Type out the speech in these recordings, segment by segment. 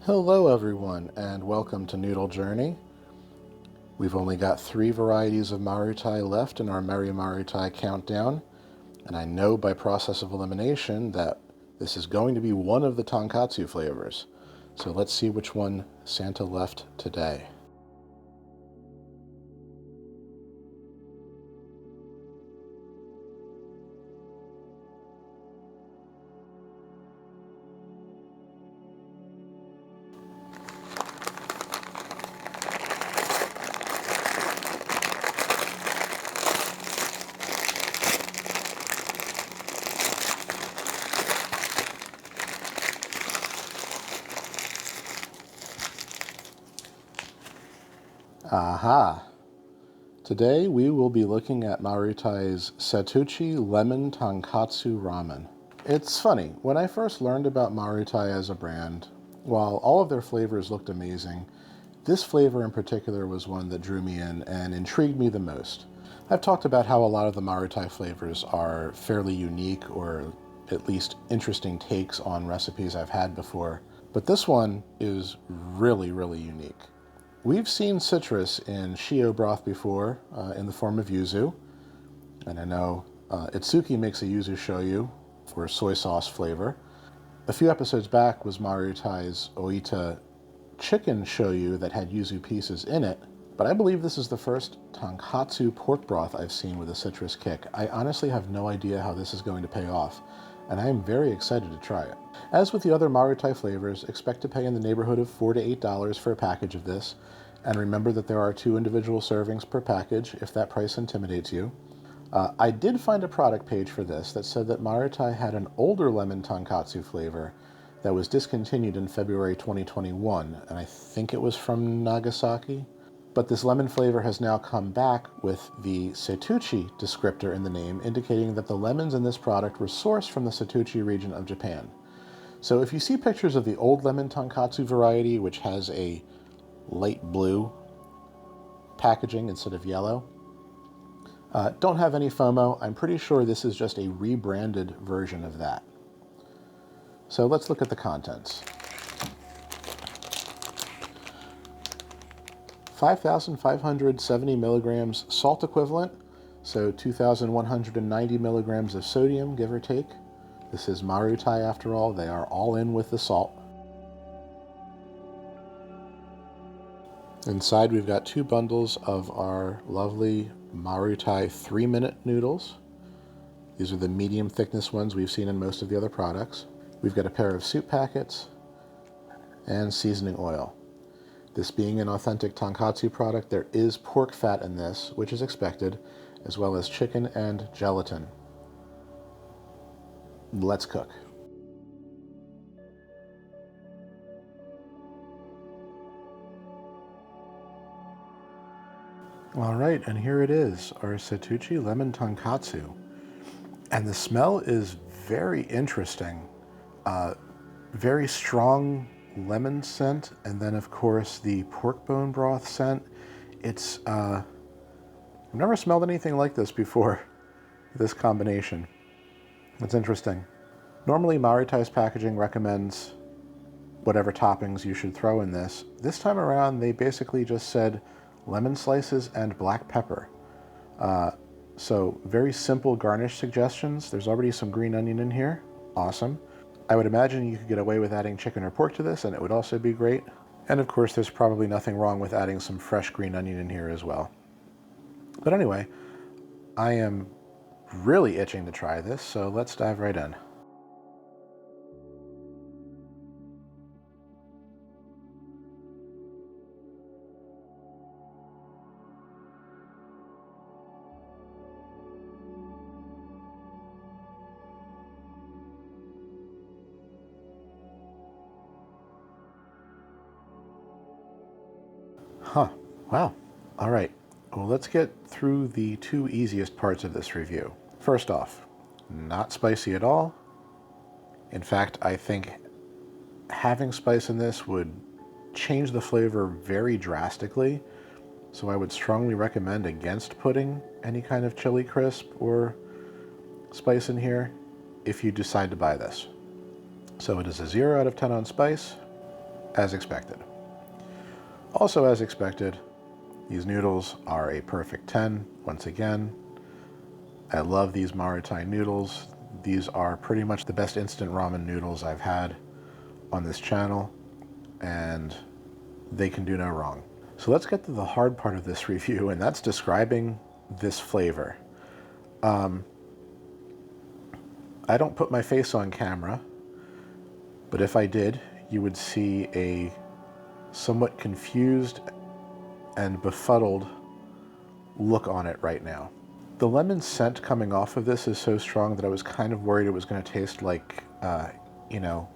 Hello everyone, and welcome to Noodle Journey. We've only got 3 varieties of Marutai left in our Merry Marutai countdown, and I know by process of elimination that this is going to be one of the tonkatsu flavors. So let's see which one Santa left today. Aha! Today we will be looking at Marutai's Setouchi Lemon Tonkotsu Ramen. It's funny, when I first learned about Marutai as a brand, while all of their flavors looked amazing, this flavor in particular was one that drew me in and intrigued me the most. I've talked about how a lot of the Marutai flavors are fairly unique or at least interesting takes on recipes I've had before, but this one is really unique. We've seen citrus in shio broth before in the form of yuzu, and I know Itsuki makes a yuzu shoyu for soy sauce flavor. A few episodes back was Marutai's Oita chicken shoyu that had yuzu pieces in it, but I believe this is the first tonkatsu pork broth I've seen with a citrus kick. I honestly have no idea how this is going to pay off, and I am very excited to try it. As with the other Marutai flavors, expect to pay in the neighborhood of $4 to $8 for a package of this, and remember that there are 2 individual servings per package if that price intimidates you. I did find a product page for this that said that Marutai had an older lemon tonkatsu flavor that was discontinued in February 2021, and I think it was from Nagasaki. But this lemon flavor has now come back with the Setouchi descriptor in the name, indicating that the lemons in this product were sourced from the Setouchi region of Japan. So if you see pictures of the old lemon tonkatsu variety, which has a light blue packaging instead of yellow, don't have any FOMO. I'm pretty sure this is just a rebranded version of that. So let's look at the contents. 5,570 milligrams salt equivalent, so 2,190 milligrams of sodium, give or take. This is Marutai after all, they are all in with the salt. Inside we've got 2 bundles of our lovely Marutai 3-minute noodles. These are the medium thickness ones we've seen in most of the other products. We've got a pair of soup packets and seasoning oil. This being an authentic tonkatsu product, there is pork fat in this, which is expected, as well as chicken and gelatin. Let's cook. All right, and here it is, our Setouchi lemon tonkatsu. And the smell is very interesting. Very strong lemon scent, and then of course the pork bone broth scent. It's, I've never smelled anything like this before, this combination. That's interesting. Normally Marutai's packaging recommends whatever toppings you should throw in this. This time around they basically just said lemon slices and black pepper. So very simple garnish suggestions. There's already some green onion in here. Awesome. I would imagine you could get away with adding chicken or pork to this and it would also be great. And of course there's probably nothing wrong with adding some fresh green onion in here as well. But anyway, I am really itching to try this, so let's dive right in. Huh. Wow. All right. Well, let's get through the 2 easiest parts of this review. First off, not spicy at all. In fact, I think having spice in this would change the flavor very drastically. So I would strongly recommend against putting any kind of chili crisp or spice in here if you decide to buy this. So it is a 0 out of 10 on spice, as expected. Also as expected, these noodles are a perfect 10. Once again, I love these Marutai noodles. These are pretty much the best instant ramen noodles I've had on this channel, and they can do no wrong. So let's get to the hard part of this review, and that's describing this flavor. I don't put my face on camera, but if I did, you would see a somewhat confused and befuddled look on it right now. The lemon scent coming off of this is so strong that I was kind of worried it was going to taste like,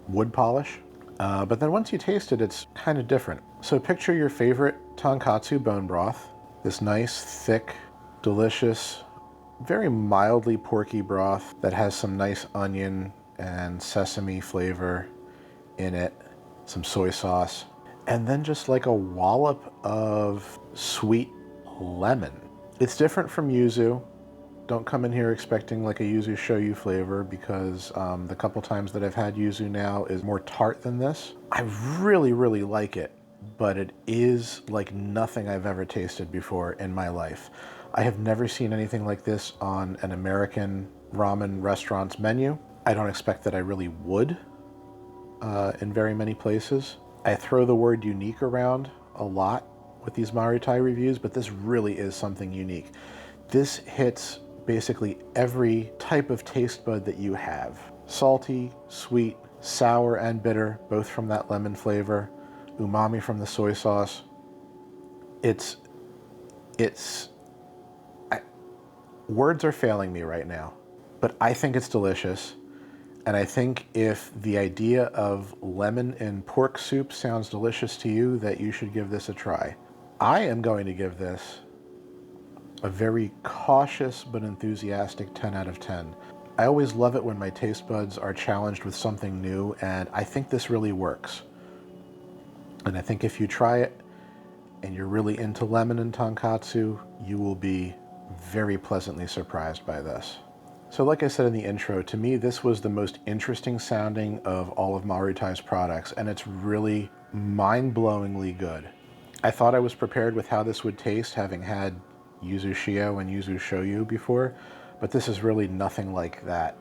wood polish. But then once you taste it, it's kind of different. So picture your favorite tonkatsu bone broth, this nice, thick, delicious, very mildly porky broth that has some nice onion and sesame flavor in it, some soy sauce, and then just like a wallop of sweet lemon. It's different from yuzu. Don't come in here expecting like a yuzu shoyu flavor, because the couple times that I've had yuzu now is more tart than this. I really, really like it, but it is like nothing I've ever tasted before in my life. I have never seen anything like this on an American ramen restaurant's menu. I don't expect that I really would in very many places. I throw the word unique around a lot with these Marutai reviews, but this really is something unique. This hits basically every type of taste bud that you have. Salty, sweet, sour, and bitter, both from that lemon flavor, umami from the soy sauce. Words are failing me right now, but I think it's delicious. And I think if the idea of lemon in pork soup sounds delicious to you, that you should give this a try. I am going to give this a very cautious but enthusiastic 10 out of 10. I always love it when my taste buds are challenged with something new, and I think this really works. And I think if you try it and you're really into lemon and tonkatsu, you will be very pleasantly surprised by this. So like I said in the intro, to me this was the most interesting sounding of all of Marutai's products, and it's really mind-blowingly good. I thought I was prepared with how this would taste, having had yuzu shio and yuzu shoyu before, but this is really nothing like that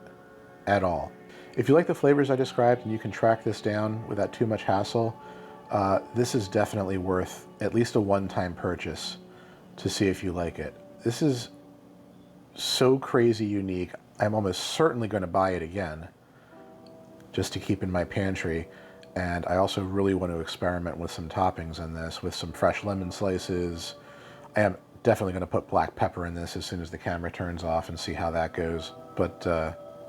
at all. If you like the flavors I described and you can track this down without too much hassle, this is definitely worth at least a one-time purchase to see if you like it. This is so crazy unique. I'm almost certainly going to buy it again just to keep in my pantry. And I also really want to experiment with some toppings in this, with some fresh lemon slices. I am definitely going to put black pepper in this as soon as the camera turns off and see how that goes. But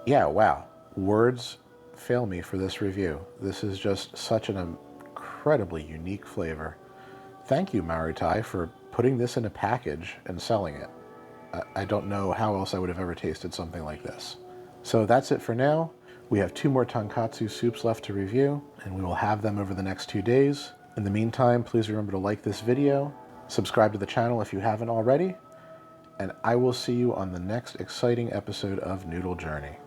yeah, wow. Words fail me for this review. This is just such an incredibly unique flavor. Thank you, Marutai, for putting this in a package and selling it. I don't know how else I would have ever tasted something like this. So that's it for now. We have 2 more tonkatsu soups left to review, and we will have them over the next 2 days. In the meantime, please remember to like this video, subscribe to the channel if you haven't already, and I will see you on the next exciting episode of Noodle Journey.